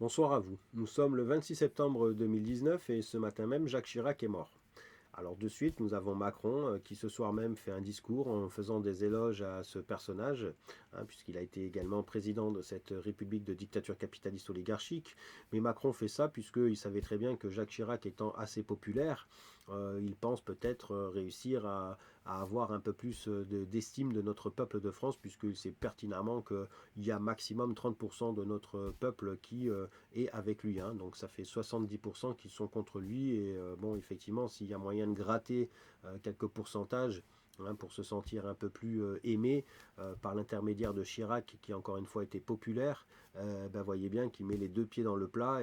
Bonsoir à vous. Nous sommes le 26 septembre 2019 et ce matin même, Jacques Chirac est mort. Alors de suite, nous avons Macron qui ce soir même fait un discours en faisant des éloges à ce personnage, puisqu'il a été également président de cette république de dictature capitaliste oligarchique. Mais Macron fait ça puisqu'il savait très bien que Jacques Chirac étant assez populaire, il pense peut-être réussir à avoir un peu plus d'estime de notre peuple de France, puisqu'il sait pertinemment qu'il y a maximum 30% de notre peuple qui est avec lui. Donc ça fait 70% qui sont contre lui. Et bon, effectivement, s'il y a moyen de gratter quelques pourcentages, pour se sentir un peu plus aimé par l'intermédiaire de Chirac, qui encore une fois était populaire, voyez bien qu'il met les deux pieds dans le plat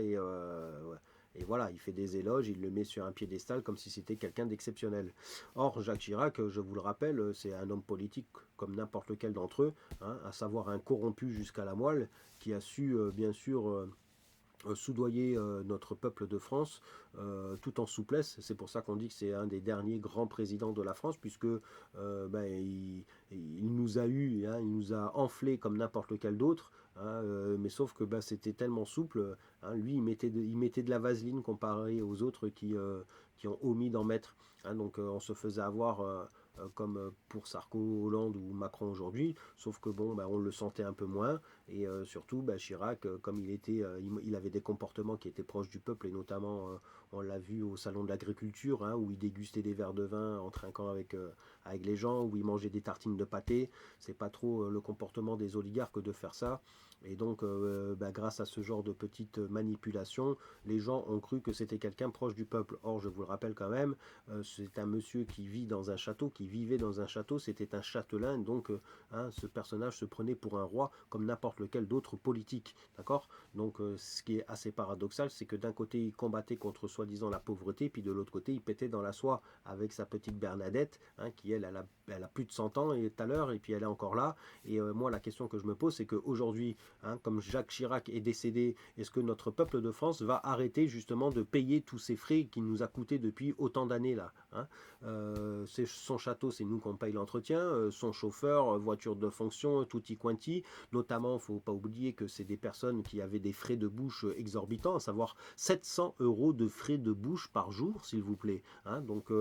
et voilà, il fait des éloges, il le met sur un piédestal comme si c'était quelqu'un d'exceptionnel. Or, Jacques Chirac, je vous le rappelle, c'est un homme politique comme n'importe lequel d'entre eux, à savoir un corrompu jusqu'à la moelle, qui a su, bien sûr, soudoyer notre peuple de France tout en souplesse. C'est pour ça qu'on dit que c'est un des derniers grands présidents de la France, puisque il nous a eu, il nous a enflé comme n'importe lequel d'autre. Mais sauf que c'était tellement souple. Lui, il mettait de la vaseline comparé aux autres qui ont omis d'en mettre. Donc on se faisait avoir comme pour Sarko, Hollande ou Macron aujourd'hui, sauf que bon, on le sentait un peu moins. Et surtout, Chirac, comme il avait des comportements qui étaient proches du peuple, et notamment, on l'a vu au salon de l'agriculture, où il dégustait des verres de vin en trinquant avec les gens, où il mangeait des tartines de pâté. C'est pas trop le comportement des oligarques de faire ça. Et donc, grâce à ce genre de petites manipulations, les gens ont cru que c'était quelqu'un proche du peuple. Or, je vous le rappelle quand même, c'est un monsieur qui vit dans un château, qui vivait dans un château, c'était un châtelain, donc ce personnage se prenait pour un roi comme n'importe lequel d'autre politique. D'accord. Donc, ce qui est assez paradoxal, c'est que d'un côté, il combattait contre soi-disant la pauvreté, puis de l'autre côté, il pétait dans la soie avec sa petite Bernadette, qui elle a plus de 100 ans et tout à l'heure, et puis elle est encore là. Et moi, la question que je me pose, c'est qu'aujourd'hui, comme Jacques Chirac est décédé, est-ce que notre peuple de France va arrêter justement de payer tous ces frais qui nous a coûté depuis autant d'années là, son château, c'est nous qu'on paye l'entretien, son chauffeur, voiture de fonction, tutti quanti. Notamment, il ne faut pas oublier que c'est des personnes qui avaient des frais de bouche exorbitants, à savoir 700 € de frais de bouche par jour, s'il vous plaît. Donc,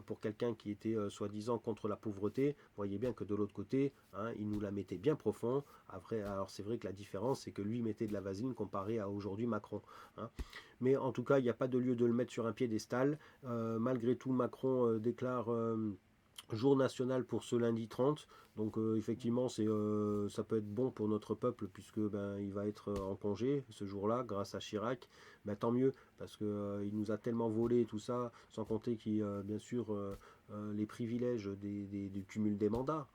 pour quelqu'un qui était soi-disant contre la pauvreté, voyez bien que de l'autre côté, il nous la mettait bien profond. Après, alors c'est vrai que la différence, c'est que lui mettait de la vaseline comparé à aujourd'hui Macron. Mais en tout cas, il n'y a pas de lieu de le mettre sur un piédestal. Malgré tout, Macron déclare jour national pour ce lundi 30. Donc effectivement, ça peut être bon pour notre peuple, puisque il va être en congé ce jour-là grâce à Chirac. Tant mieux, parce que il nous a tellement volé tout ça, sans compter qu'il bien sûr les privilèges du cumul des mandats,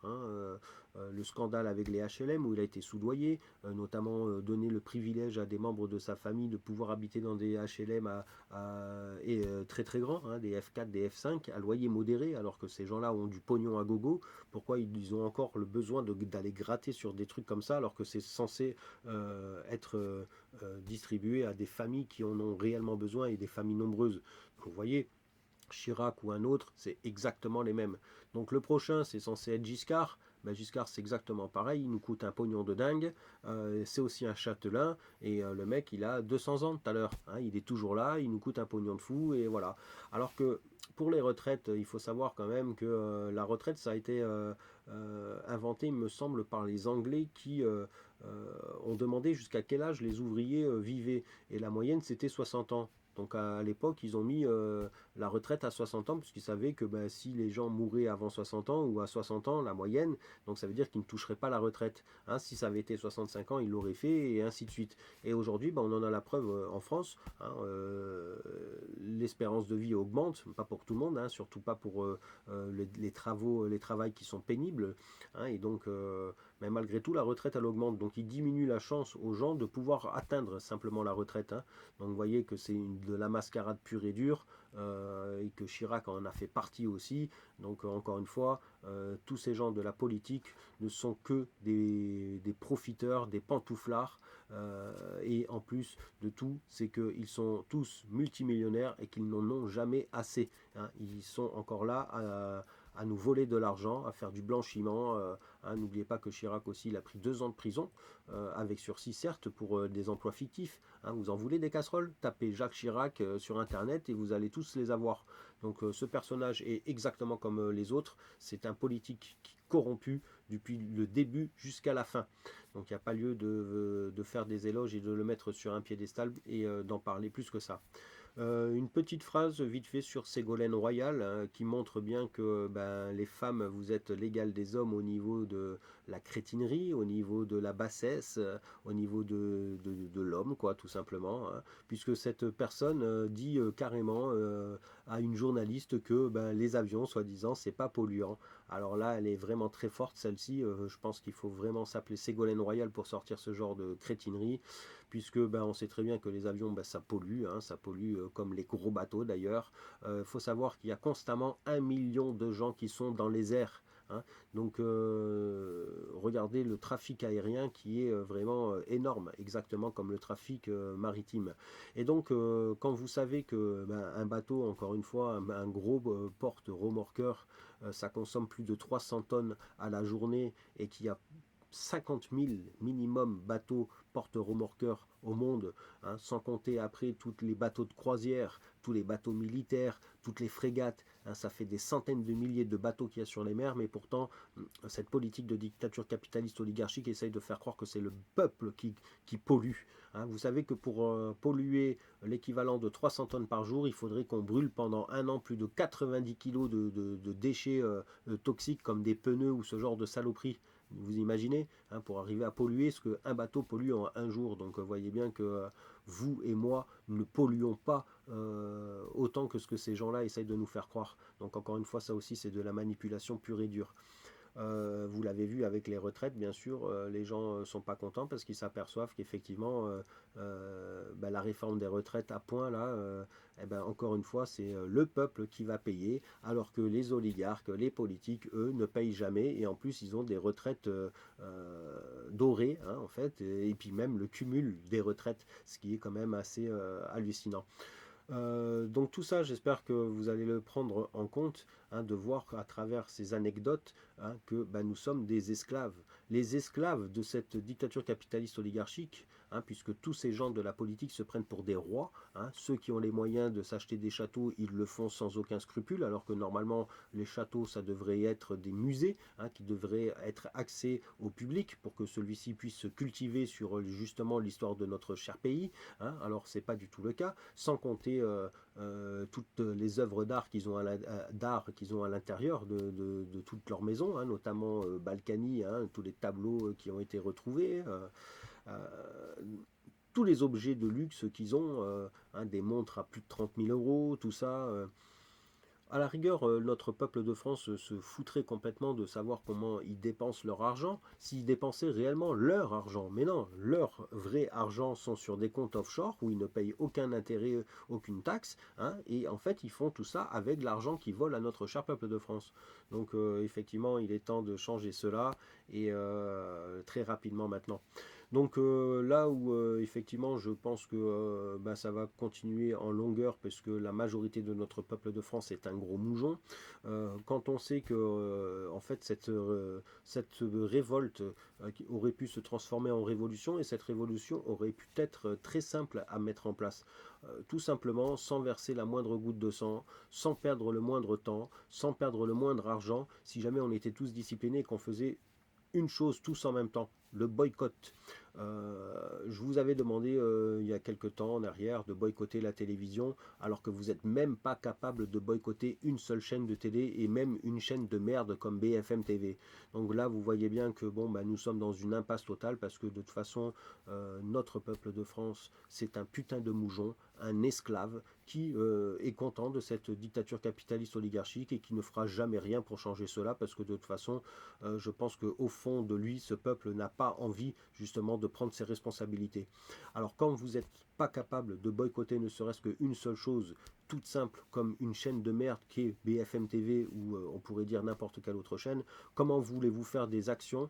le scandale avec les HLM où il a été soudoyé, notamment donner le privilège à des membres de sa famille de pouvoir habiter dans des HLM très très grands, des F4, des F5 à loyer modéré, alors que ces gens-là ont du pognon à gogo. Pourquoi ils ont encore le besoin d'aller gratter sur des trucs comme ça, alors que c'est censé être distribué à des familles qui en ont réellement besoin, et des familles nombreuses. Donc, vous voyez, Chirac ou un autre, c'est exactement les mêmes. Donc le prochain, c'est censé être Giscard. Giscard, c'est exactement pareil, il nous coûte un pognon de dingue. C'est aussi un châtelain, et le mec, il a 200 ans tout à l'heure. Il est toujours là, il nous coûte un pognon de fou, et voilà. Alors que pour les retraites, il faut savoir quand même que la retraite, ça a été inventé, il me semble, par les Anglais qui ont demandé jusqu'à quel âge les ouvriers vivaient. Et la moyenne, c'était 60 ans. Donc à l'époque, ils ont mis la retraite à 60 ans, puisqu'ils savaient que si les gens mouraient avant 60 ans ou à 60 ans, la moyenne, donc ça veut dire qu'ils ne toucheraient pas la retraite. Si ça avait été 65 ans, ils l'auraient fait, et ainsi de suite. Et aujourd'hui, on en a la preuve en France. L'espérance de vie augmente, pas pour tout le monde, surtout pas pour les travails qui sont pénibles. Et donc, mais malgré tout, la retraite, elle augmente. Donc il diminue la chance aux gens de pouvoir atteindre simplement la retraite. Donc vous voyez que c'est de la mascarade pure et dure, et que Chirac en a fait partie aussi. Donc encore une fois, tous ces gens de la politique ne sont que des profiteurs, des pantouflards, et en plus de tout, c'est qu'ils sont tous multimillionnaires et qu'ils n'en ont jamais assez. Ils sont encore là à nous voler de l'argent, à faire du blanchiment. Hein, n'oubliez pas que Chirac aussi, il a pris 2 ans de prison, avec sursis certes, pour des emplois fictifs. Hein, vous en voulez des casseroles? Tapez Jacques Chirac sur Internet et vous allez tous les avoir. Donc ce personnage est exactement comme les autres. C'est un politique corrompu depuis le début jusqu'à la fin. Donc il n'y a pas lieu de faire des éloges et de le mettre sur un piédestal et d'en parler plus que ça. Une petite phrase vite fait sur Ségolène Royal, hein, qui montre bien que ben, les femmes, vous êtes l'égal des hommes au niveau de la crétinerie, au niveau de la bassesse, au niveau de l'homme, quoi, tout simplement. Hein, puisque cette personne dit carrément à une journaliste que ben, les avions, soi-disant, c'est pas polluant. Alors là, elle est vraiment très forte, celle-ci. Je pense qu'il faut vraiment s'appeler Ségolène Royal pour sortir ce genre de crétinerie, puisque ben, on sait très bien que les avions, ben, ça pollue, hein, ça pollue comme les gros bateaux d'ailleurs. Il faut savoir qu'il y a constamment 1 million de gens qui sont dans les airs. Hein. Donc regardez le trafic aérien qui est vraiment énorme, exactement comme le trafic maritime. Et donc quand vous savez que ben, un bateau, encore une fois, un gros porte-remorqueur, ça consomme plus de 300 tonnes à la journée et qu'il y a 50 000 minimum bateaux porte-remorqueurs au monde, hein, sans compter après tous les bateaux de croisière, tous les bateaux militaires, toutes les frégates, hein, ça fait des centaines de milliers de bateaux qu'il y a sur les mers, mais pourtant cette politique de dictature capitaliste oligarchique essaye de faire croire que c'est le peuple qui pollue. Hein. Vous savez que pour polluer l'équivalent de 300 tonnes par jour, il faudrait qu'on brûle pendant un an plus de 90 kilos de déchets toxiques comme des pneus ou ce genre de saloperies. Vous imaginez, hein, pour arriver à polluer ce qu'un bateau pollue en un jour. Donc voyez bien que vous et moi ne polluons pas autant que ce que ces gens-là essayent de nous faire croire. Donc encore une fois, ça aussi c'est de la manipulation pure et dure. Vous l'avez vu avec les retraites, bien sûr, les gens ne sont pas contents parce qu'ils s'aperçoivent qu'effectivement, ben, la réforme des retraites à point, là, eh ben, encore une fois, c'est le peuple qui va payer, alors que les oligarques, les politiques, eux, ne payent jamais, et en plus, ils ont des retraites dorées, hein, en fait, et puis même le cumul des retraites, ce qui est quand même assez hallucinant. Donc tout ça, j'espère que vous allez le prendre en compte, hein, de voir à travers ces anecdotes, hein, que ben, nous sommes des esclaves. Les esclaves de cette dictature capitaliste oligarchique, hein, puisque tous ces gens de la politique se prennent pour des rois. Hein, ceux qui ont les moyens de s'acheter des châteaux, ils le font sans aucun scrupule, alors que normalement les châteaux, ça devrait être des musées, hein, qui devraient être accès au public pour que celui-ci puisse se cultiver sur justement l'histoire de notre cher pays. Hein. Alors c'est pas du tout le cas, sans compter toutes les œuvres d'art qu'ils ont à l'intérieur de toute leur maison, hein, notamment Balkany, hein, tous les tableaux qui ont été retrouvés, euh, tous les objets de luxe qu'ils ont, hein, des montres à plus de 30 000 euros, tout ça. À la rigueur, notre peuple de France se foutrait complètement de savoir comment ils dépensent leur argent, s'ils dépensaient réellement leur argent. Mais non, leur vrai argent sont sur des comptes offshore où ils ne payent aucun intérêt, aucune taxe, hein, et en fait ils font tout ça avec l'argent qu'ils volent à notre cher peuple de France. Donc effectivement, il est temps de changer cela, et très rapidement maintenant. Donc là où effectivement je pense que bah, ça va continuer en longueur parce que la majorité de notre peuple de France est un gros moujon, quand on sait que en fait cette révolte qui aurait pu se transformer en révolution, et cette révolution aurait pu être très simple à mettre en place. Tout simplement sans verser la moindre goutte de sang, sans perdre le moindre temps, sans perdre le moindre argent, si jamais on était tous disciplinés et qu'on faisait une chose tous en même temps, le boycott. Je vous avais demandé il y a quelque temps en arrière de boycotter la télévision, alors que vous n'êtes même pas capable de boycotter une seule chaîne de télé, et même une chaîne de merde comme BFM TV. Donc là, vous voyez bien que bon, bah, nous sommes dans une impasse totale, parce que de toute façon, notre peuple de France, c'est un putain de moujon, un esclave qui est content de cette dictature capitaliste oligarchique et qui ne fera jamais rien pour changer cela, parce que de toute façon, je pense qu'au fond de lui, ce peuple n'a pas envie justement de prendre ses responsabilités. Alors quand vous n'êtes pas capable de boycotter ne serait-ce qu'une seule chose, toute simple comme une chaîne de merde qui est BFM TV ou on pourrait dire n'importe quelle autre chaîne, comment voulez-vous faire des actions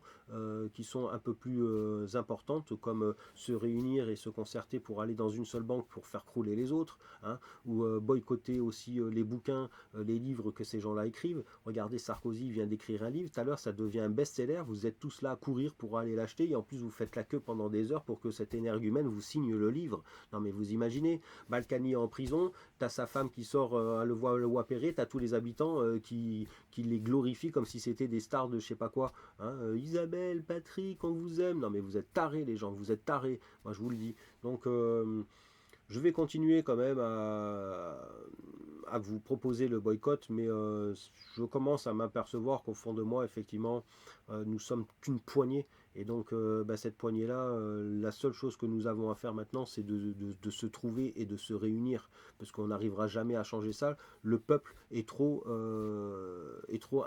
qui sont un peu plus importantes, comme se réunir et se concerter pour aller dans une seule banque pour faire crouler les autres, hein, ou boycotter aussi les bouquins, les livres que ces gens-là écrivent. Regardez, Sarkozy vient d'écrire un livre, tout à l'heure ça devient un best-seller, vous êtes tous là à courir pour aller l'acheter, et en plus vous faites la queue pendant des heures pour que cet énergumène vous signe le livre. Non mais vous imaginez, Balkany est en prison, t'as sa femme qui sort le Wapéré, t'as tous les habitants qui les glorifient comme si c'était des stars de je sais pas quoi. Hein, Isabelle, Patrick, on vous aime. Non mais vous êtes tarés les gens, vous êtes tarés, moi je vous le dis. Donc je vais continuer quand même à vous proposer le boycott, mais je commence à m'apercevoir qu'au fond de moi, effectivement, nous sommes qu'une poignée. Et donc, cette poignée-là, la seule chose que nous avons à faire maintenant, c'est de se trouver et de se réunir, parce qu'on n'arrivera jamais à changer ça. Le peuple est trop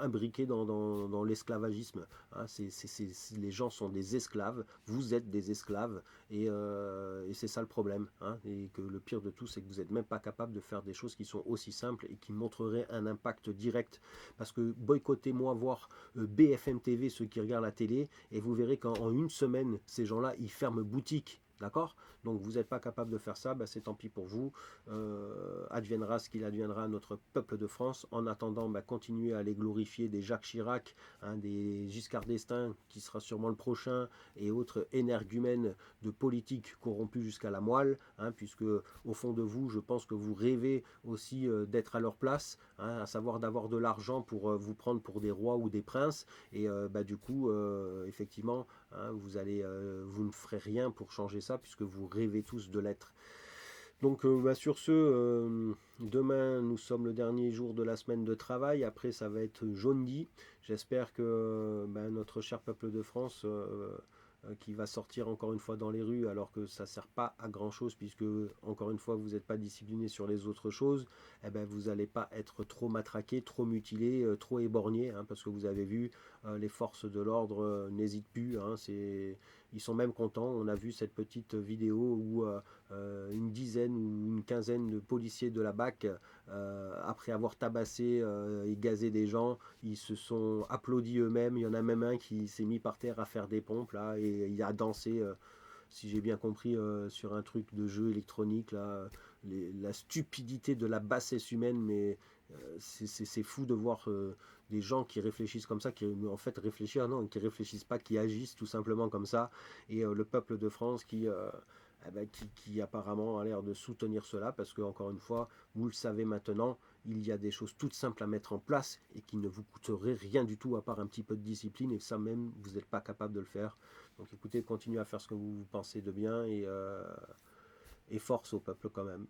imbriqué dans l'esclavagisme. Hein, les gens sont des esclaves, vous êtes des esclaves, et c'est ça le problème. Hein, et que le pire de tout, c'est que vous n'êtes même pas capable de faire des choses qui sont aussi simples et qui montreraient un impact direct. Parce que boycottez-moi voir BFM TV, ceux qui regardent la télé, et vous verrez qu'en une semaine, ces gens-là, ils ferment boutique. D'accord? Donc vous n'êtes pas capable de faire ça, c'est tant pis pour vous. Adviendra ce qu'il adviendra à notre peuple de France. En attendant, continuez à aller glorifier des Jacques Chirac, hein, des Giscard d'Estaing, qui sera sûrement le prochain, et autres énergumènes de politique corrompus jusqu'à la moelle, hein, puisque au fond de vous, je pense que vous rêvez aussi d'être à leur place, hein, à savoir d'avoir de l'argent pour vous prendre pour des rois ou des princes, et du coup, effectivement, hein, vous ne ferez rien pour changer ça, puisque vous rêvez tous de l'être. Donc sur ce, demain nous sommes le dernier jour de la semaine de travail, après ça va être jeudi. J'espère que notre cher peuple de France qui va sortir encore une fois dans les rues alors que ça ne sert pas à grand chose, puisque encore une fois vous n'êtes pas discipliné sur les autres choses, vous n'allez pas être trop matraqué, trop mutilé, trop éborgné, hein, parce que vous avez vu les forces de l'ordre n'hésitent plus, hein, ils sont même contents. On a vu cette petite vidéo où une dizaine ou une quinzaine de policiers de la BAC, après avoir tabassé et gazé des gens, ils se sont applaudis eux-mêmes. Il y en a même un qui s'est mis par terre à faire des pompes là, et il a dansé, si j'ai bien compris, sur un truc de jeu électronique là. La stupidité de la bassesse humaine, mais c'est fou de voir des gens qui réfléchissent comme ça, qui en fait réfléchir, non, qui réfléchissent pas, qui agissent tout simplement comme ça, et le peuple de France qui apparemment a l'air de soutenir cela, parce que encore une fois, vous le savez maintenant, il y a des choses toutes simples à mettre en place et qui ne vous coûteraient rien du tout à part un petit peu de discipline, et ça même vous n'êtes pas capable de le faire. Donc écoutez, continuez à faire ce que vous pensez de bien, et force au peuple quand même.